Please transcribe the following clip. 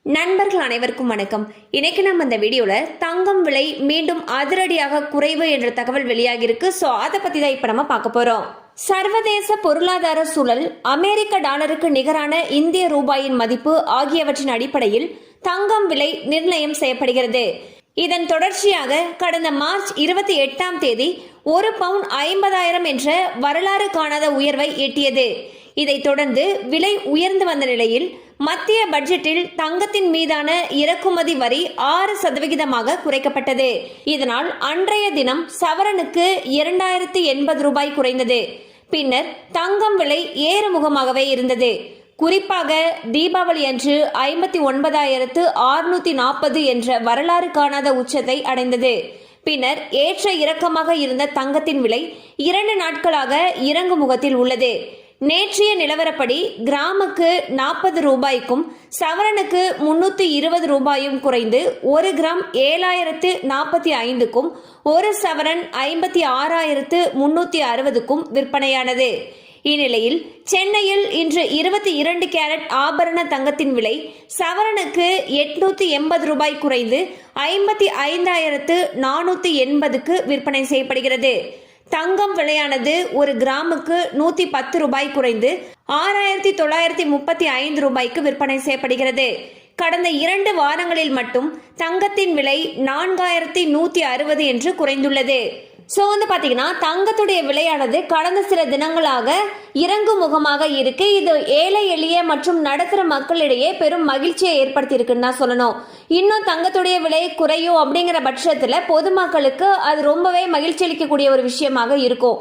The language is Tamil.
நண்பர்கள் அனைவருக்கும் வணக்கம். இன்னைக்கு நம்ம இந்த வீடியோல தங்கம் விலை மீண்டும் அதிரடியாக குறைவு என்ற தகவல் வெளியாகிருக்கு. ஸோ அதை பத்தி தான் இப்ப நம்ம பார்க்க போறோம். சர்வதேச பொருளாதார சூழல், அமெரிக்க டாலருக்கு நிகரான இந்திய ரூபாயின் மதிப்பு ஆகியவற்றின் அடிப்படையில் தங்கம் விலை நிர்ணயம் செய்யப்படுகிறது. இதன் தொடர்ச்சியாக கடந்த மார்ச் 28ஆம் தேதி ஒரு பவுன் 50,000 என்ற வரலாறு காணாத உயர்வை எட்டியது. இதைத் தொடர்ந்து விலை உயர்ந்து வந்த நிலையில் மத்திய பட்ஜெட்டில் தங்கத்தின் மீதான இறக்குமதி வரி 6% குறைக்கப்பட்டது. இதனால் அன்றைய தினம் சவரனுக்கு 2080 ரூபாய் குறைந்தது. பின்னர் தங்கம் விலை ஏறுமுகமாகவே இருந்தது. குறிப்பாக தீபாவளி அன்று 59,640 என்ற வரலாறு காணாத உச்சத்தை அடைந்தது. பின்னர் ஏற்ற இறக்கமாக இருந்த தங்கத்தின் விலை 2 நாட்களாக இறங்கு முகத்தில் உள்ளது. நேற்றைய நிலவரப்படி கிராமுக்கு 40 ரூபாய்க்கும் சவரனுக்கு 320 ரூபாயும் குறைந்து 1 கிராம் 7,045க்கும் ஒரு சவரன் 56,360க்கும் விற்பனையானது. இந்நிலையில் சென்னையில் இன்று 22 கேரட் ஆபரண தங்கத்தின் விலை சவரனுக்கு 880 ரூபாய் குறைந்து 55,480க்கு விற்பனை செய்யப்படுகிறது. தங்கம் விலையானது ஒரு கிராமுக்கு 110 ரூபாய் குறைந்து 6,935 ரூபாய்க்கு விற்பனை செய்யப்படுகிறது. கடந்த 2 வாரங்களில் மட்டும் தங்கத்தின் விலை 4,160 என்று குறைந்துள்ளது. ஸோ பாத்தீங்கன்னா தங்கத்துடைய விலையானது கடந்த சில தினங்களாக இறங்கு முகமாக இருக்கு. இது ஏழை எளிய மற்றும் நடுத்தர மக்களிடையே பெரும் மகிழ்ச்சியை ஏற்படுத்தி இருக்குன்னு தான் சொல்லணும். இன்னும் தங்கத்துடைய விலை குறையும் அப்படிங்கிற பட்சத்துல பொதுமக்களுக்கு அது ரொம்பவே மகிழ்ச்சி அளிக்கக்கூடிய ஒரு விஷயமாக இருக்கும்.